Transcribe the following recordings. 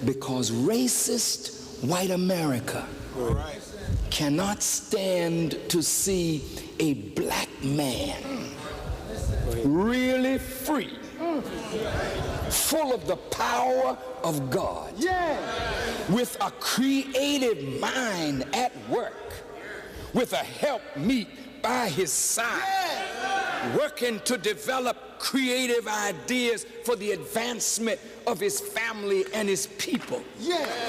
Because racist white America cannot stand to see a black man really free, full of the power of God, with a creative mind at work, with a helpmeet by his side, working to develop creative ideas for the advancement of his family and his people.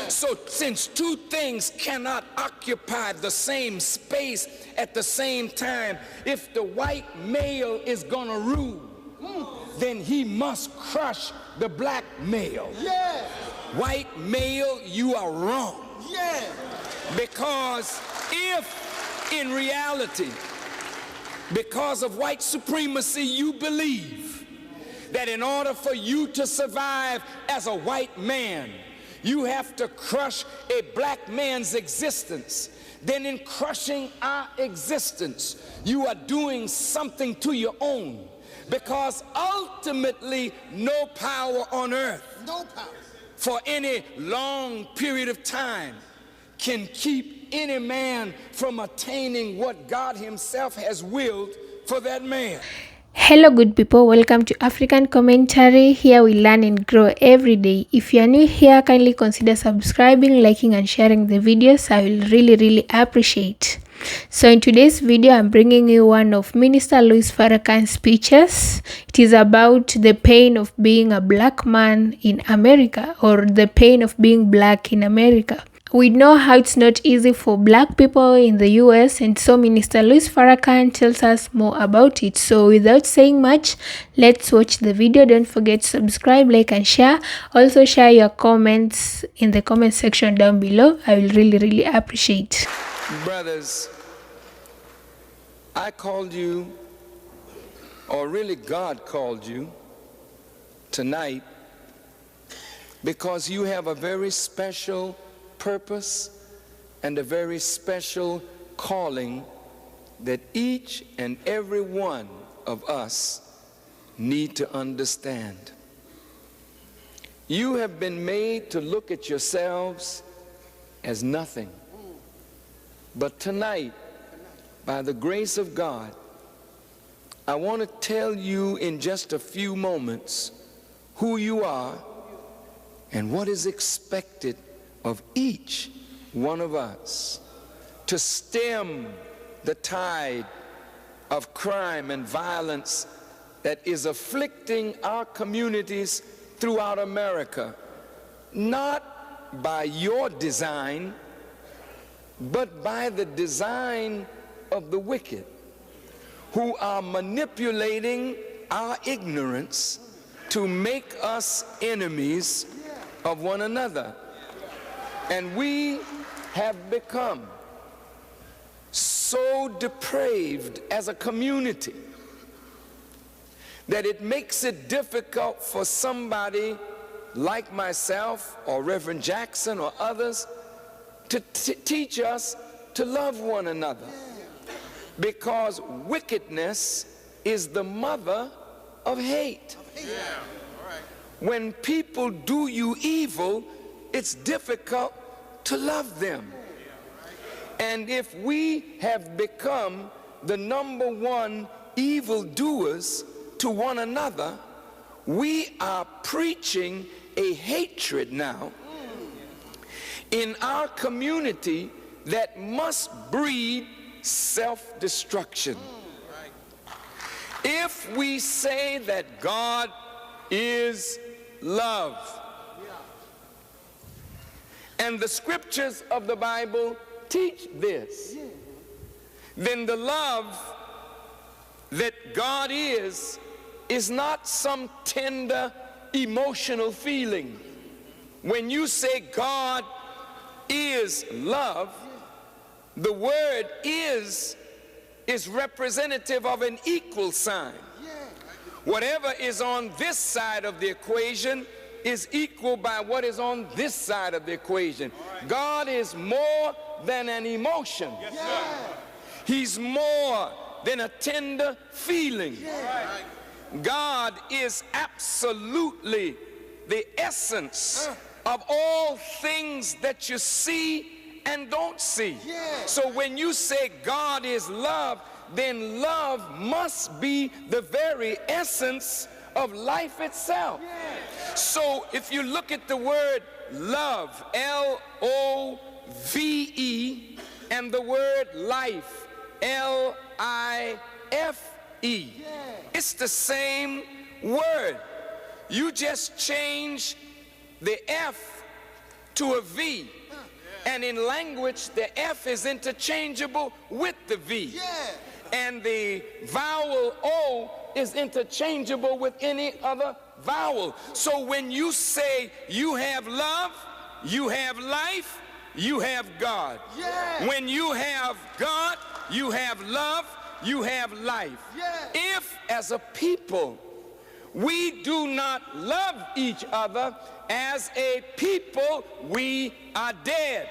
So since two things cannot occupy the same space at the same time, if the white male is gonna rule, then he must crush the black male. White male, you are wrong. Because if in reality, because of white supremacy, you believe that in order for you to survive as a white man, you have to crush a black man's existence, then in crushing our existence, you are doing something to your own. Because ultimately, no power on earth, for any long period of time, can keep any man from attaining what God himself has willed for that man. Hello good people, welcome to African Commentary. Here we learn and grow every day. If you are new here, kindly consider subscribing, liking and sharing the videos. I will really appreciate. So in today's video, I'm bringing you one of Minister Louis Farrakhan's speeches. It is about the pain of being a black man in America, or the pain of being black in America. We know how it's not easy for black people in the US, and so Minister Louis Farrakhan tells us more about it. So without saying much, let's watch the video. Don't forget to subscribe, like and share. Also share your comments in the comment section down below. I will really appreciate. Brothers, I called you, or really God called you tonight, because you have a very special purpose and a very special calling that each and every one of us need to understand. You have been made to look at yourselves as nothing. But tonight, by the grace of God, I want to tell you in just a few moments who you are and what is expected of each one of us to stem the tide of crime and violence that is afflicting our communities throughout America, not by your design, but by the design of the wicked, who are manipulating our ignorance to make us enemies of one another. And we have become so depraved as a community that it makes it difficult for somebody like myself or Reverend Jackson or others to teach us to love one another, because wickedness is the mother of hate. When people do you evil, it's difficult to love them. And if we have become the number one evildoers to one another, we are preaching a hatred now in our community that must breed self-destruction. If we say that God is love, and the scriptures of the Bible teach this, then the love that God is not some tender emotional feeling. When you say God is love, the word is representative of an equal sign. Whatever is on this side of the equation is equal by what is on this side of the equation. God is more than an emotion. He's more than a tender feeling. God is absolutely the essence of all things that you see and don't see. So when you say God is love, then love must be the very essence of life itself. So if you look at the word love, L-O-V-E, and the word life, L-I-F-E, it's the same word. You just change the F to a V. And in language, the F is interchangeable with the V. And the vowel O is interchangeable with any other vowel. So when you say you have love, you have life, you have God. When you have God, you have love, you have life. If, as a people, we do not love each other, as a people, we are dead.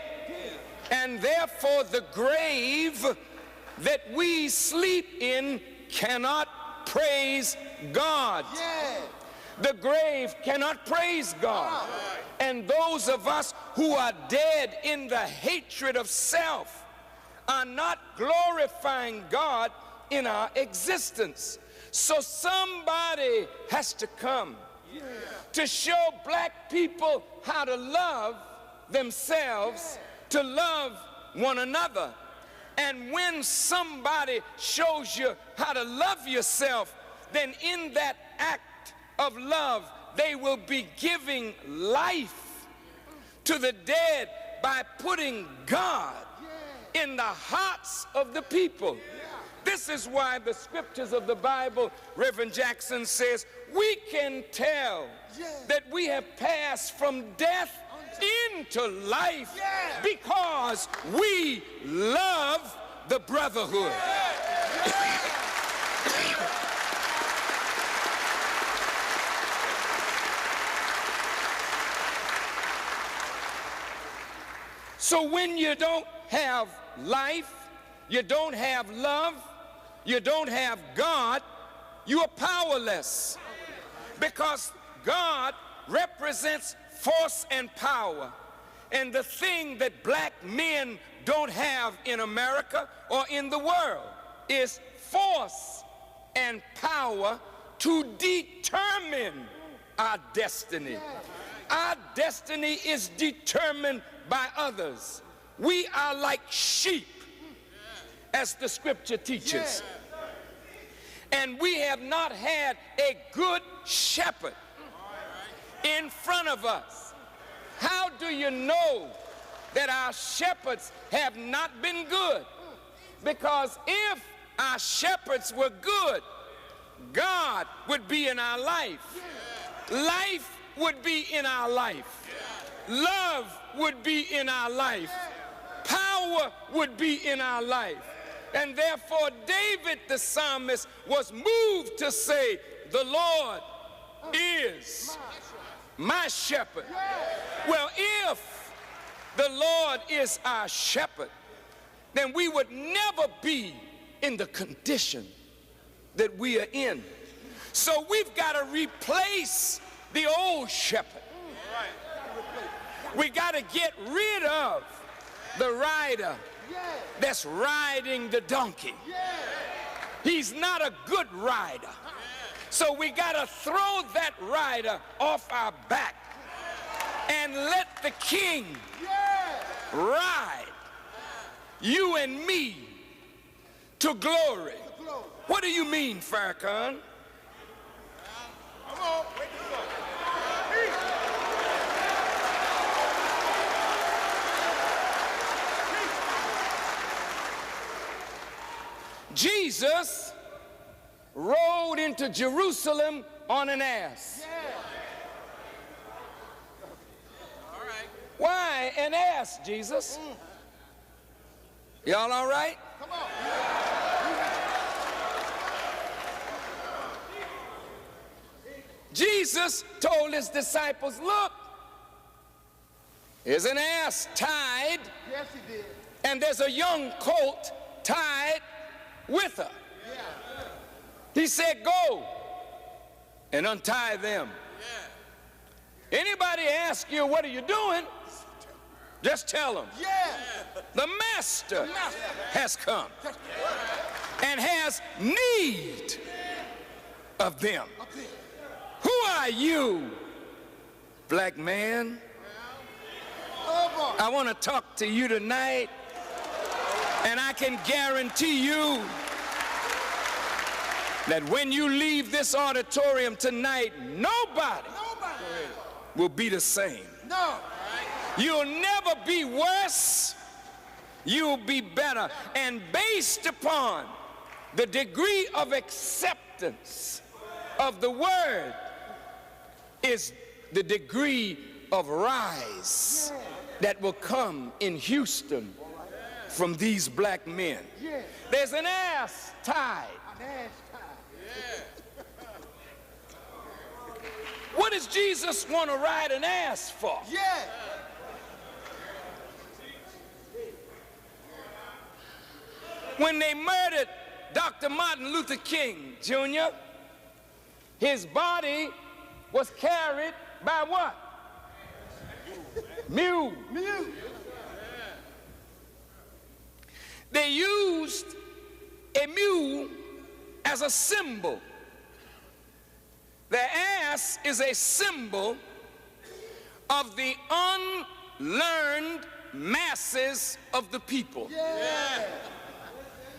And therefore, the grave that we sleep in cannot praise God. The grave cannot praise God. And those of us who are dead in the hatred of self are not glorifying God in our existence. So somebody has to come to show black people how to love themselves, to love one another. And when somebody shows you how to love yourself, then in that act of love, they will be giving life to the dead by putting God in the hearts of the people. This is why the scriptures of the Bible, Reverend Jackson says, we can tell that we have passed from death into life because we love the brotherhood. So when you don't have life, you don't have love, you don't have God, you are powerless. Because God represents force and power. And the thing that black men don't have in America or in the world is force and power to determine our destiny. Our destiny is determined by others. We are like sheep, as the scripture teaches. And we have not had a good shepherd in front of us. How do you know that our shepherds have not been good? Because if our shepherds were good, God would be in our life. Life would be in our life. Love would be in our life. Power would be in our life. And therefore, David the psalmist was moved to say, the Lord is my shepherd. Well, if the Lord is our shepherd, then we would never be in the condition that we are in. So we've got to replace the old shepherd. We got to get rid of the rider that's riding the donkey. He's not a good rider. So we got to throw that rider off our back and let the king ride you and me to glory. What do you mean, Farrakhan? Come on, wake this up. Jesus rode into Jerusalem on an ass. All right. Why an ass, Jesus? Y'all all right? Come on. Jesus told his disciples, look, there's an ass tied. Yes, he did. And there's a young colt tied with her. Yeah. He said, go and untie them. Yeah. Anybody ask you, what are you doing? Just tell them. Yeah. The master has come and has need of them. Who are you, black man? I want to talk to you tonight, and I can guarantee you that when you leave this auditorium tonight, nobody will be the same. No. You'll never be worse. You'll be better. And based upon the degree of acceptance of the word is the degree of rise that will come in Houston from these black men. There's an ass tied. What does Jesus want to ride an ass for? Yeah. When they murdered Dr. Martin Luther King Jr., his body was carried by what? Mule. Mule. They used a mule as a symbol. The ass is a symbol of the unlearned masses of the people. Yeah.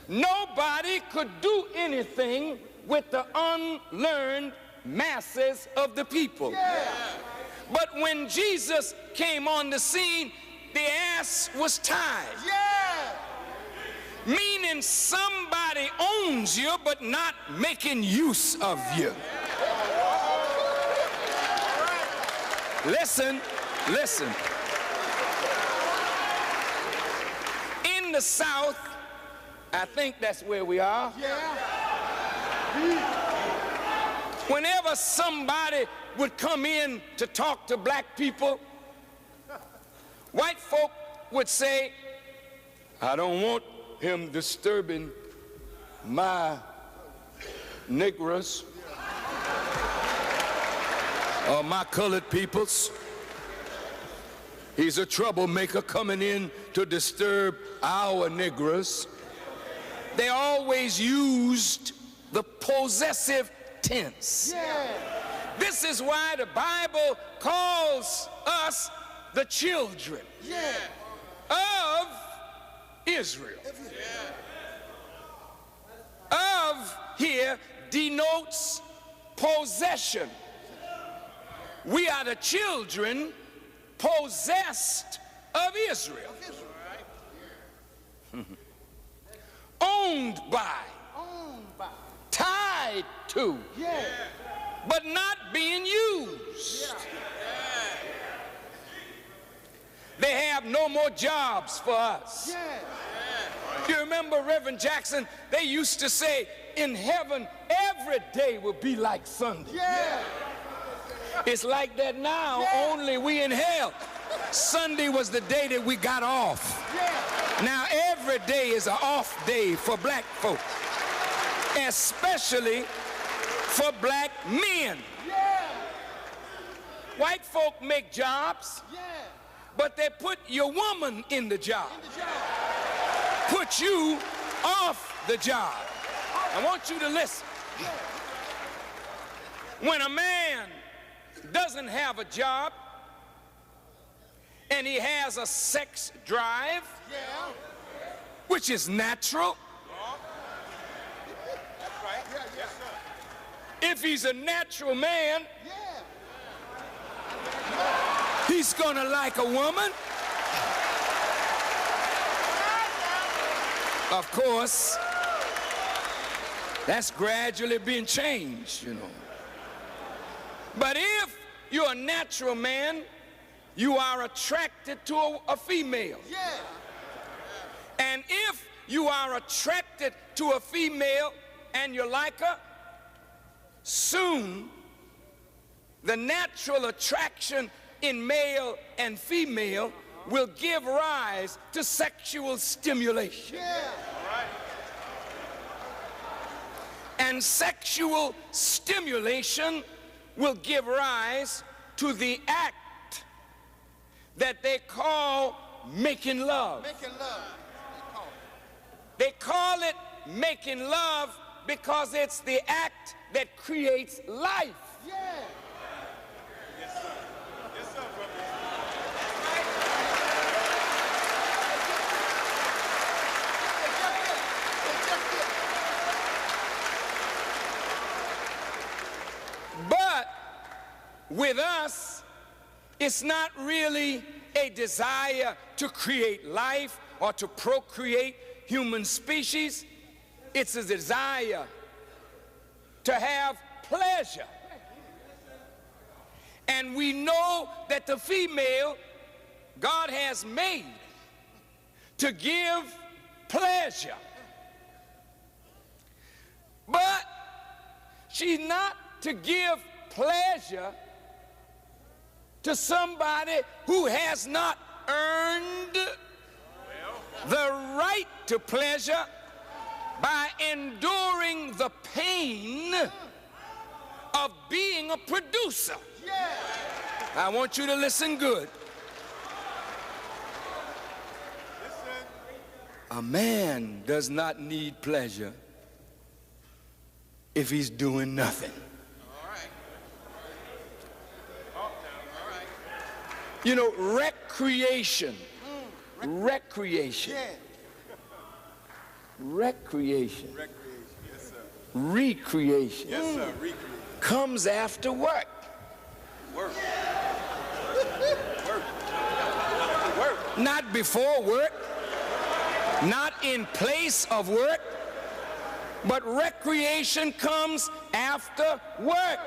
Nobody could do anything with the unlearned masses of the people. Yeah. But when Jesus came on the scene, the ass was tied. Yeah. Meaning somebody owns you but not making use of you. Listen, listen. In the South, I think that's where we are. Yeah. Whenever somebody would come in to talk to black people, white folk would say, I don't want him disturbing my Negroes or my colored peoples. He's a troublemaker coming in to disturb our Negroes. They always used the possessive tense. Yeah. This is why the Bible calls us the children of Israel. Of here denotes possession. We are the children possessed of Israel. Owned by, tied to, but not being used. They have no more jobs for us. You remember Reverend Jackson? They used to say, in heaven, every day will be like Sunday. It's like that now, only we in hell. Sunday was the day that we got off. Now every day is an off day for black folk, especially for black men. White folk make jobs, but they put your woman in the job. Put you off the job. I want you to listen. When a man doesn't have a job and he has a sex drive, which is natural, if he's a natural man, he's gonna like a woman. Of course, that's gradually being changed, you know. But if you're a natural man, you are attracted to a female. And if you are attracted to a female and you like her, soon the natural attraction in male and female will give rise to sexual stimulation. And sexual stimulation will give rise to the act that they call making love. Making love. They call it making love because it's the act that creates life. Yeah. Yes, sir. Yes, sir, brother. But with us, it's not really a desire to create life or to procreate human species. It's a desire to have pleasure. And we know that the female God has made to give pleasure. But she's not to give pleasure to somebody who has not earned the right to pleasure by enduring the pain of being a producer. Yeah. I want you to listen good. A man does not need pleasure if he's doing nothing. All right. All right. You know, recreation. Recreation. Yeah. Recreation. Recreation. Yes, sir. Recreation. Yes, sir. Recreation. Comes after work. Work. Work. Work. Not before work. Not in place of work. But recreation comes after work.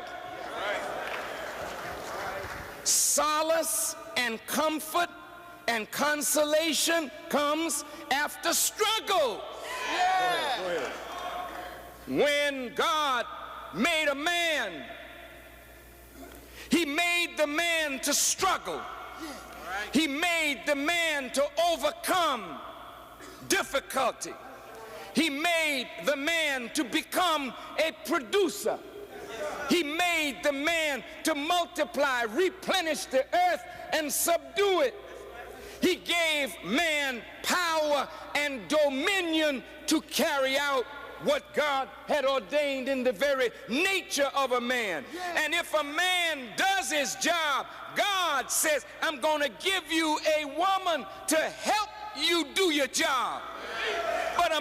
Solace and comfort and consolation comes after struggle. Yeah. Go ahead. When God made a man, he made the man to struggle. He made the man to overcome difficulty. He made the man to become a producer. He made the man to multiply, replenish the earth, and subdue it. He gave man power and dominion to carry out what God had ordained in the very nature of a man. And if a man does his job, God says, I'm going to give you a woman to help you do your job. But a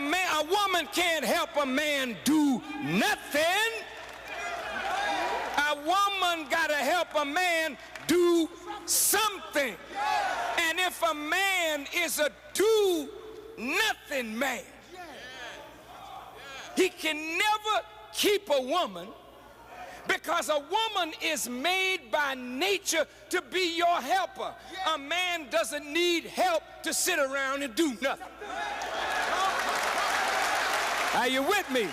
woman can't help a man do nothing. A woman got to help a man do something. And if a man is a do-nothing man, he can never keep a woman, because a woman is made by nature to be your helper. A man doesn't need help to sit around and do nothing. Are you with me?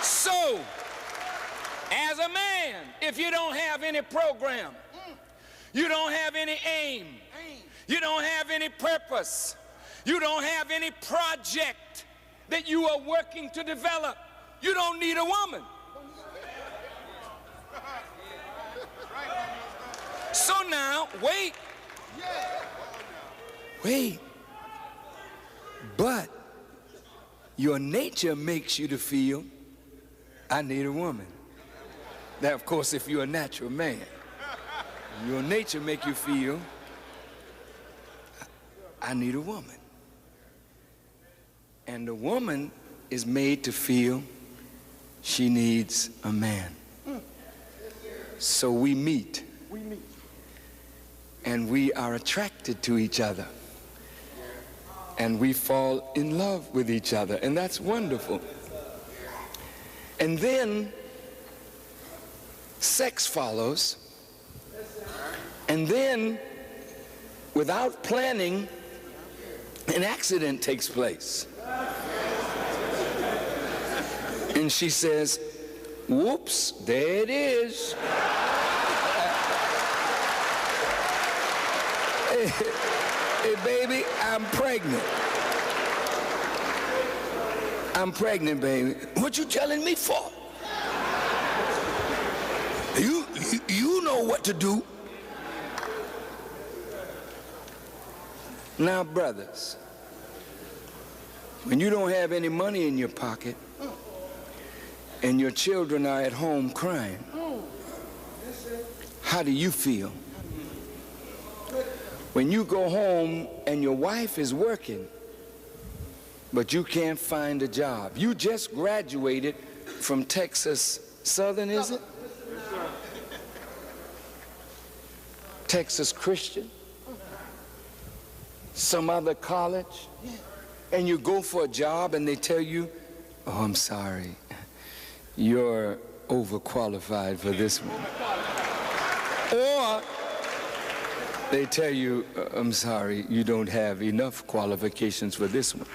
So, as a man, if you don't have any program, you don't have any aim, you don't have any purpose, you don't have any project that you are working to develop, you don't need a woman. So now, wait. But your nature makes you to feel, I need a woman. Now, of course, if you're a natural man, your nature make you feel, I need a woman. And the woman is made to feel she needs a man. So we meet. And we are attracted to each other. And we fall in love with each other. And that's wonderful. And then sex follows. And then, without planning, an accident takes place. And she says, whoops, there it is. Hey, baby, I'm pregnant. I'm pregnant, baby. What you telling me for? know what to do. Now, brothers, when you don't have any money in your pocket and your children are at home crying, how do you feel? When you go home and your wife is working, but you can't find a job. You just graduated from Texas Southern, is it? Texas Christian, some other college, and you go for a job and they tell you, oh, I'm sorry, you're overqualified for this one. Or they tell you, I'm sorry, you don't have enough qualifications for this one.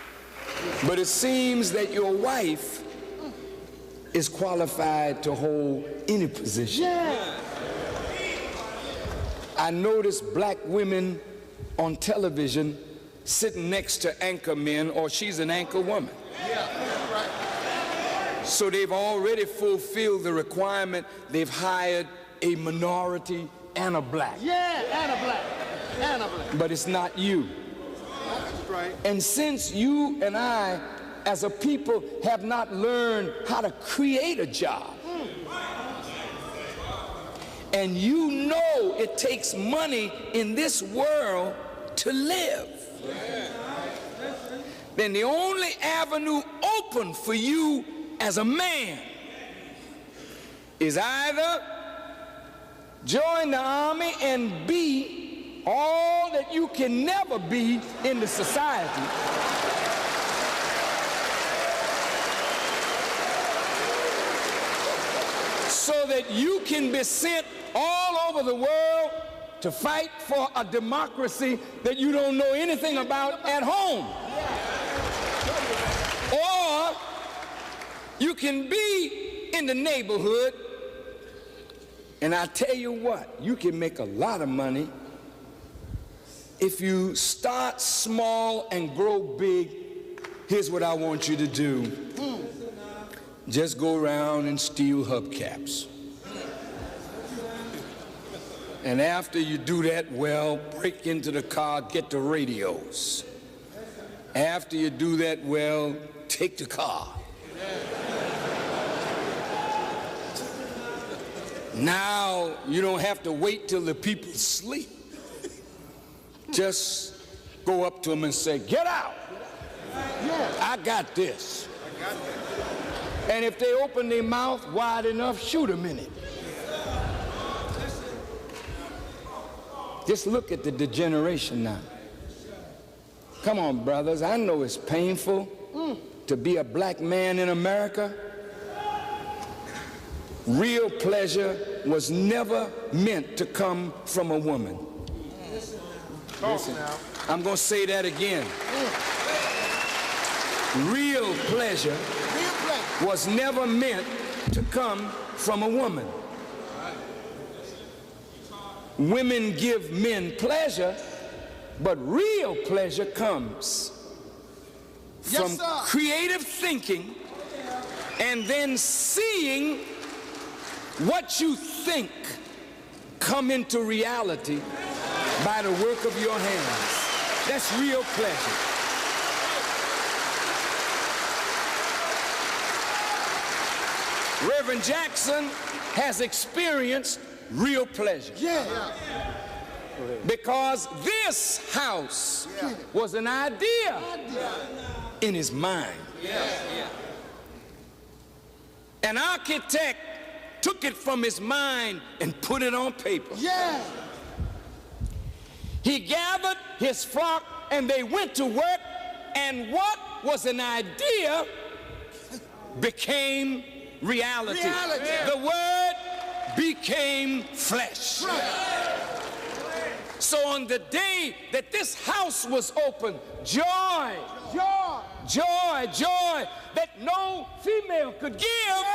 But it seems that your wife is qualified to hold any position. I noticed black women on television sitting next to anchor men, or she's an anchor woman. So they've already fulfilled the requirement. They've hired a minority and a black. But it's not you. And since you and I, as a people, have not learned how to create a job, and you know it takes money in this world to live, then the only avenue open for you as a man is either join the army and be all that you can never be in the society, so that you can be sent all over the world to fight for a democracy that you don't know anything about at home. Or you can be in the neighborhood, and I tell you what, you can make a lot of money if you start small and grow big. Here's what I want you to do. Just go around and steal hubcaps. And after you do that, well, break into the car, get the radios. After you do that, well, take the car. Now you don't have to wait till the people sleep. Just go up to them and say, get out. I got this. And if they open their mouth wide enough, shoot them in it. Just look at the degeneration now. Come on, brothers. I know it's painful to be a black man in America. Real pleasure was never meant to come from a woman. Listen, I'm going to say that again. Real pleasure was never meant to come from a woman. Women give men pleasure, but real pleasure comes from creative thinking and then seeing what you think come into reality by the work of your hands. That's real pleasure. Reverend Jackson has experienced real pleasure. Because this house was an idea in his mind. An architect took it from his mind and put it on paper. He gathered his flock and they went to work, and what was an idea became reality. The word became flesh. So on the day that this house was opened, joy, joy, joy, joy that no female could give.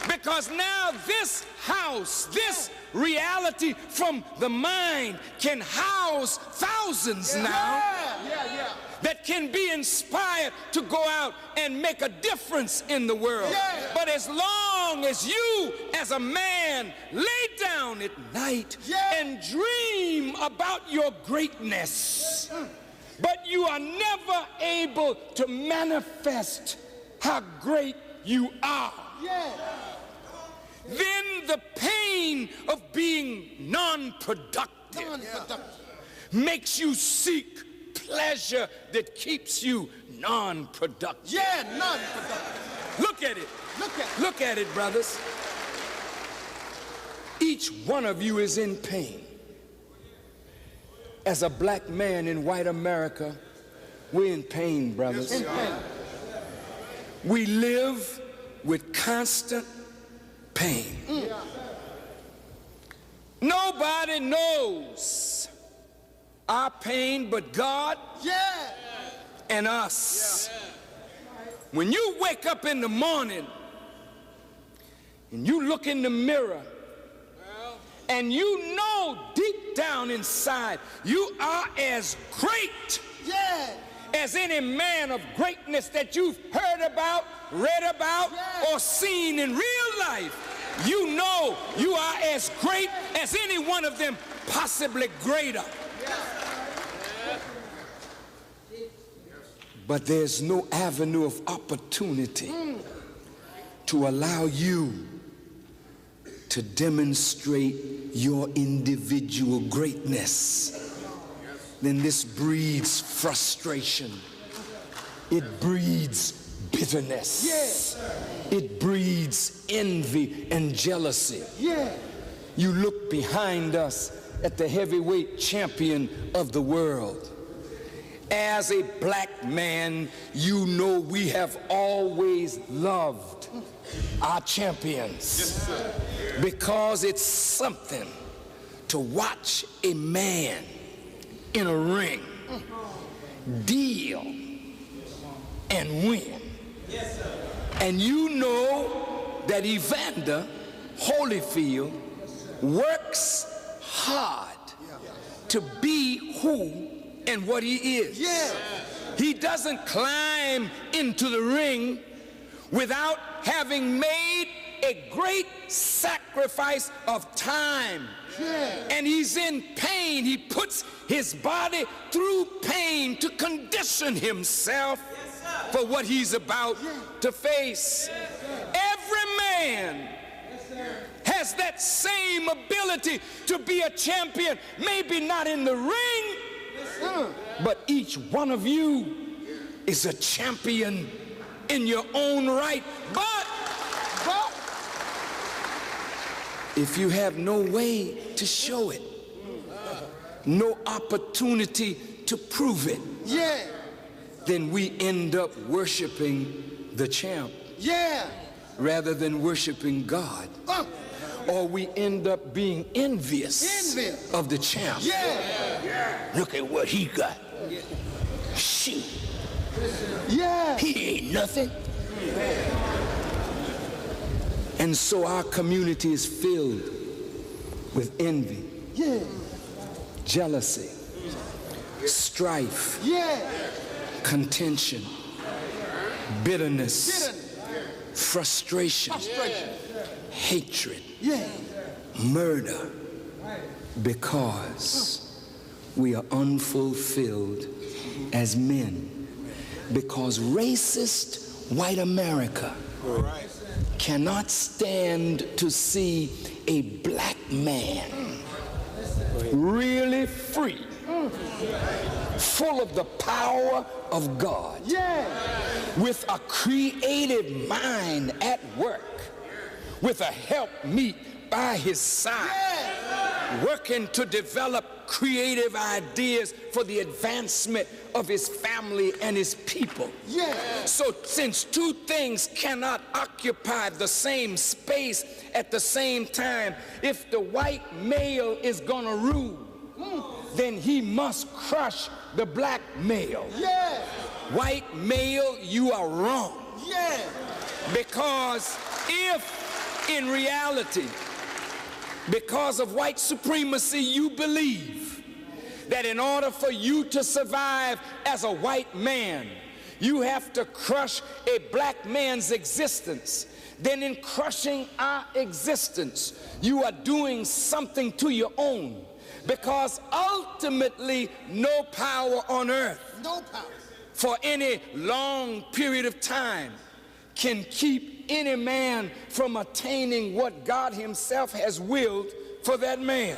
Because now this house, this reality from the mind can house thousands now that can be inspired to go out and make a difference in the world. But as long as you as a man man, lay down at night and dream about your greatness, but you are never able to manifest how great you are. Then the pain of being non-productive makes you seek pleasure that keeps you non-productive. Non-productive. Look at it. Look at it, brothers. Each one of you is in pain. As a black man in white America, we're in pain, brothers. In pain. We live with constant pain. Nobody knows our pain but God and us. When you wake up in the morning and you look in the mirror and you know deep down inside you are as great as any man of greatness that you've heard about, read about, or seen in real life, you know you are as great as any one of them, possibly greater. But there's no avenue of opportunity to allow you to demonstrate your individual greatness. Then this breeds frustration. It breeds bitterness. It breeds envy and jealousy. You look behind us at the heavyweight champion of the world. As a black man, you know we have always loved our champions, because it's something to watch a man in a ring deal and win. And you know that Evander Holyfield works hard to be who and what he is. He doesn't climb into the ring without having made a great sacrifice of time. And he's in pain. He puts his body through pain to condition himself for what he's about to face. Every man has that same ability to be a champion, maybe not in the ring, but each one of you is a champion in your own right. But if you have no way to show it, no opportunity to prove it, then we end up worshiping the champ rather than worshiping God. Or we end up being envious of the champ. Look at what he got. Shoot. He ain't nothing. And so our community is filled with envy, jealousy, strife, contention, bitterness, frustration, hatred, murder, because we are unfulfilled as men, because racist white America cannot stand to see a black man really free, full of the power of God, with a creative mind at work, with a helpmeet by his side, working to develop creative ideas for the advancement of his family and his people. So since two things cannot occupy the same space at the same time, if the white male is gonna rule, then he must crush the black male. White male, you are wrong. Because if in reality, because of white supremacy, you believe that in order for you to survive as a white man, you have to crush a black man's existence, then in crushing our existence, you are doing something to your own. Because ultimately, no power on earth No power. for any long period of time can keep any man from attaining what God himself has willed for that man.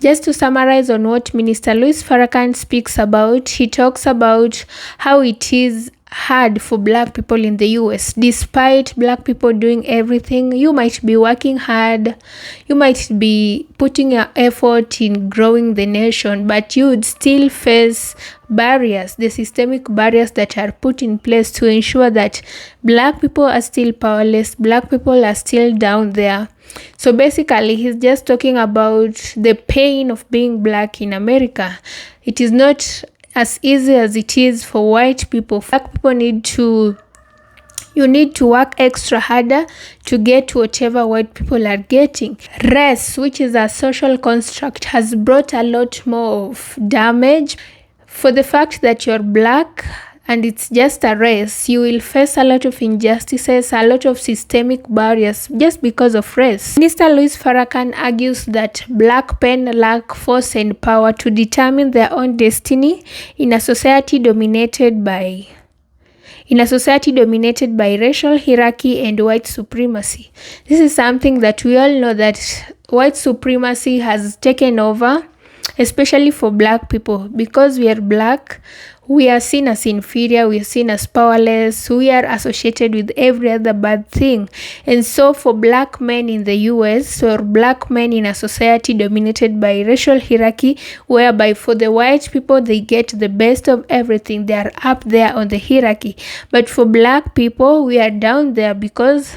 Just to summarize on what Minister Louis Farrakhan speaks about, he talks about how it is hard for black people in the US. Despite black people doing everything, you might be working hard, you might be putting your effort in growing the nation, but you would still face barriers, the systemic barriers that are put in place to ensure that black people are still powerless, black people are still down there. So basically, he's just talking about the pain of being black in America. It is not as easy as it is for white people. Black people you need to work extra harder to get whatever white people are getting. Race, which is a social construct, has brought a lot more of damage. For the fact that you're black and it's just a race, you will face a lot of injustices, a lot of systemic barriers just because of race. Minister Louis Farrakhan argues that black men lack force and power to determine their own destiny in a society dominated by racial hierarchy and white supremacy. This is something that we all know, that white supremacy has taken over, especially for black people. Because we are black, we are seen as inferior, we are seen as powerless, we are associated with every other bad thing. And so for black men in the US, or black men in a society dominated by racial hierarchy, whereby for the white people they get the best of everything, they are up there on the hierarchy. But for black people, we are down there because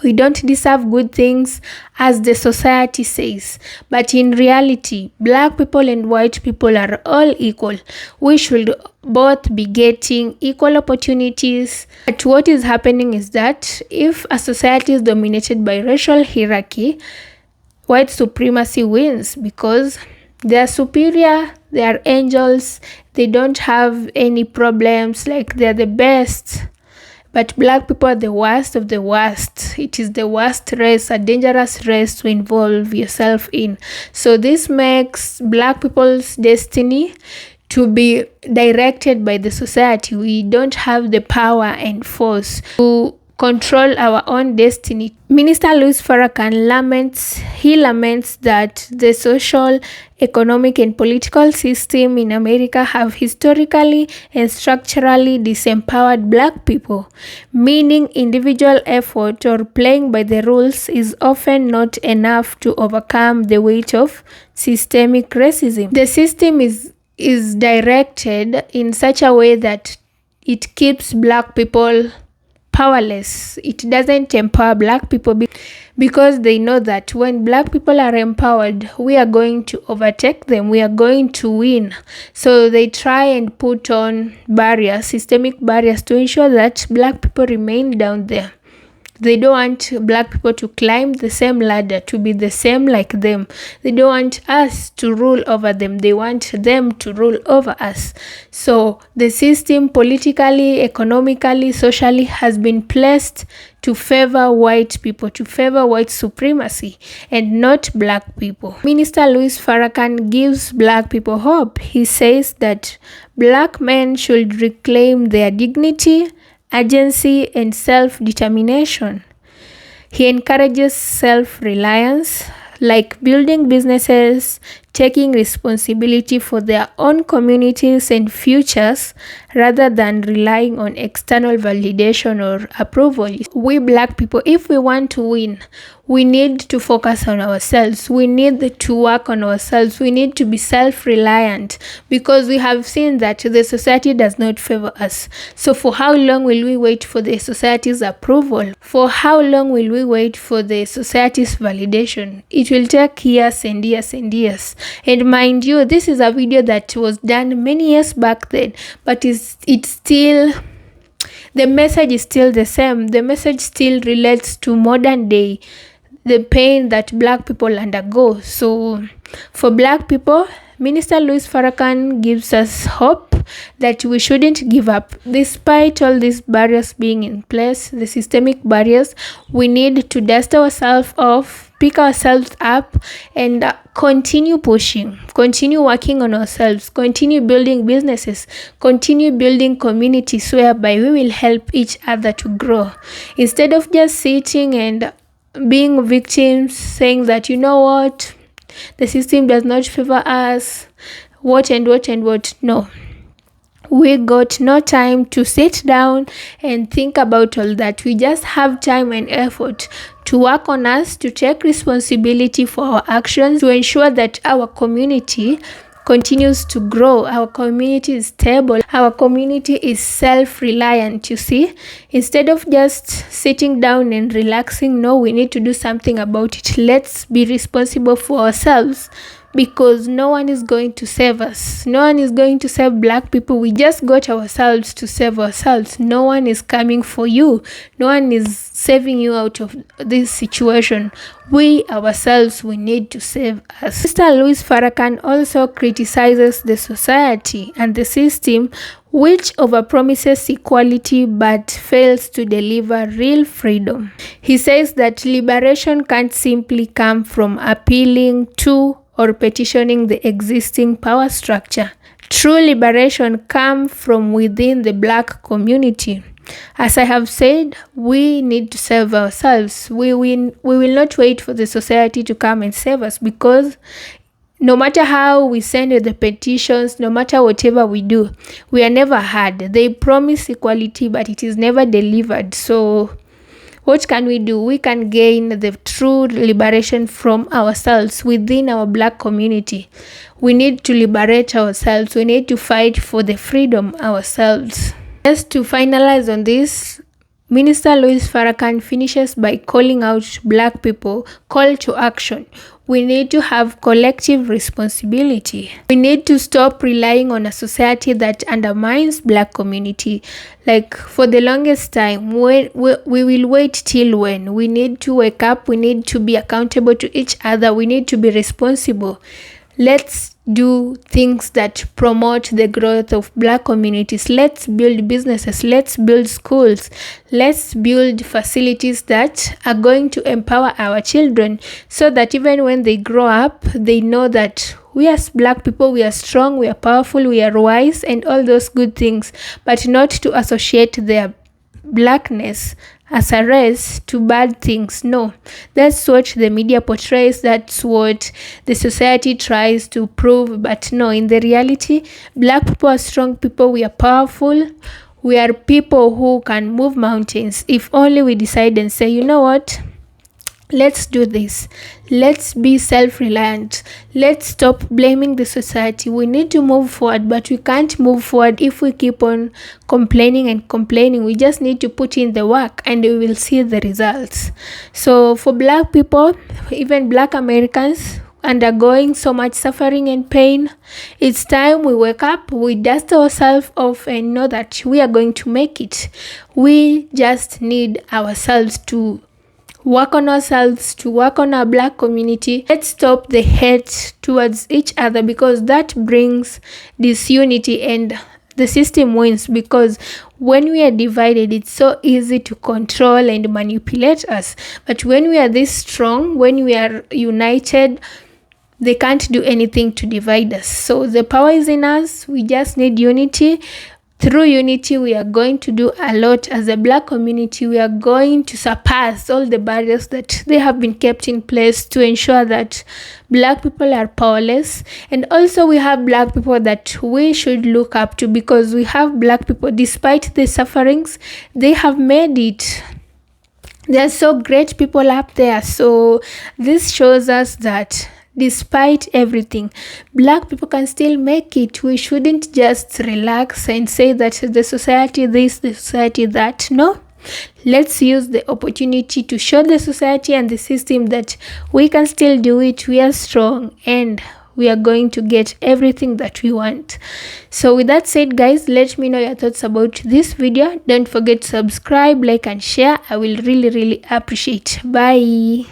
we don't deserve good things as the society says. But in reality, black people and white people are all equal. We should both be getting equal opportunities. But what is happening is that if a society is dominated by racial hierarchy, white supremacy wins because they are superior, they are angels, they don't have any problems, like they are the best. But black people are the worst of the worst. It is the worst race, a dangerous race to involve yourself in. So this makes black people's destiny to be directed by the society. We don't have the power and force to control our own destiny. Minister Louis Farrakhan laments that the social, economic and political system in America have historically and structurally disempowered black people, meaning individual effort or playing by the rules is often not enough to overcome the weight of systemic racism. The system is directed in such a way that it keeps black people powerless. It doesn't empower black people because they know that when black people are empowered, we are going to overtake them, we are going to win. So they try and put on barriers, systemic barriers, to ensure that black people remain down there. They don't want black people to climb the same ladder, to be the same like them. They don't want us to rule over them. They want them to rule over us. So the system, politically, economically, socially, has been placed to favor white people, to favor white supremacy, and not black people. Minister Louis Farrakhan gives black people hope. He says that black men should reclaim their dignity, agency, and self-determination. He encourages self-reliance, like building businesses, taking responsibility for their own communities and futures rather than relying on external validation or approval. We black people, if we want to win, we need to focus on ourselves. We need to work on ourselves. We need to be self-reliant because we have seen that the society does not favor us. So for how long will we wait for the society's approval? For how long will we wait for the society's validation? It will take years and years and years. And mind you, this is a video that was done many years back then, but it's still, the message is still the same. The message still relates to modern day, the pain that black people undergo. So for black people, Minister Louis Farrakhan gives us hope that we shouldn't give up. Despite all these barriers being in place, the systemic barriers, we need to dust ourselves off, pick ourselves up, and continue pushing, continue working on ourselves, continue building businesses, continue building communities whereby we will help each other to grow. Instead of just sitting and being victims, saying that, you know what, the system does not favor us, what and what and what. No, we got no time to sit down and think about all that. We just have time and effort to work on us, to take responsibility for our actions, to ensure that our community continues to grow, our community is stable, our community is self-reliant. You see, instead of just sitting down and relaxing, no, we need to do something about it. Let's be responsible for ourselves, because no one is going to save us. No one is going to save Black people. We just got ourselves to save ourselves. No one is coming for you. No one is saving you out of this situation. We ourselves, we need to save us. Mr. Louis Farrakhan also criticizes the society and the system which overpromises equality but fails to deliver real freedom. He says that liberation can't simply come from appealing to or petitioning the existing power structure. True liberation comes from within the Black community. As I have said, we need to save ourselves. We will not wait for the society to come and save us, because no matter how we send the petitions, no matter whatever we do, we are never heard. They promise equality, but it is never delivered. So what can we do? We can gain the true liberation from ourselves within our Black community. We need to liberate ourselves. We need to fight for the freedom ourselves. Just to finalize on this, Minister Louis Farrakhan finishes by calling out Black people, call to action. We need to have collective responsibility. We need to stop relying on a society that undermines Black community. Like, for the longest time, we will wait till when? We need to wake up. We need to be accountable to each other. We need to be responsible. Let's do things that promote the growth of Black communities. Let's build businesses. Let's build schools. Let's build facilities that are going to empower our children, so that even when they grow up, they know that we as Black people, we are strong, we are powerful, we are wise, and all those good things, but not to associate their Blackness as a race to bad things. No, that's what the media portrays, that's what the society tries to prove, but no, in the reality, Black people are strong people, we are powerful, we are people who can move mountains if only we decide and say, you know what, let's do this. Let's be self-reliant. Let's stop blaming the society. We need to move forward, but we can't move forward if we keep on complaining and complaining. We just need to put in the work and we will see the results. So for Black people, even Black Americans undergoing so much suffering and pain, it's time we wake up, we dust ourselves off and know that we are going to make it. We just need ourselves to work on ourselves, to work on our Black community. Let's stop the hate towards each other, because that brings disunity and the system wins. Because when we are divided, it's so easy to control and manipulate us. But when we are this strong, when we are united, they can't do anything to divide us. So the power is in us. We just need unity. Through unity, we are going to do a lot as a Black community. We are going to surpass all the barriers that they have been kept in place to ensure that Black people are powerless. And also we have Black people that we should look up to, because we have Black people, despite the sufferings, they have made it. There are so great people up there. So this shows us that despite everything, Black people can still make it. We shouldn't just relax and say that the society this, the society that. No, let's use the opportunity to show the society and the system that we can still do it. We are strong and we are going to get everything that we want. So with that said, guys, let me know your thoughts about this video. Don't forget to subscribe, like and share. I will really appreciate. Bye.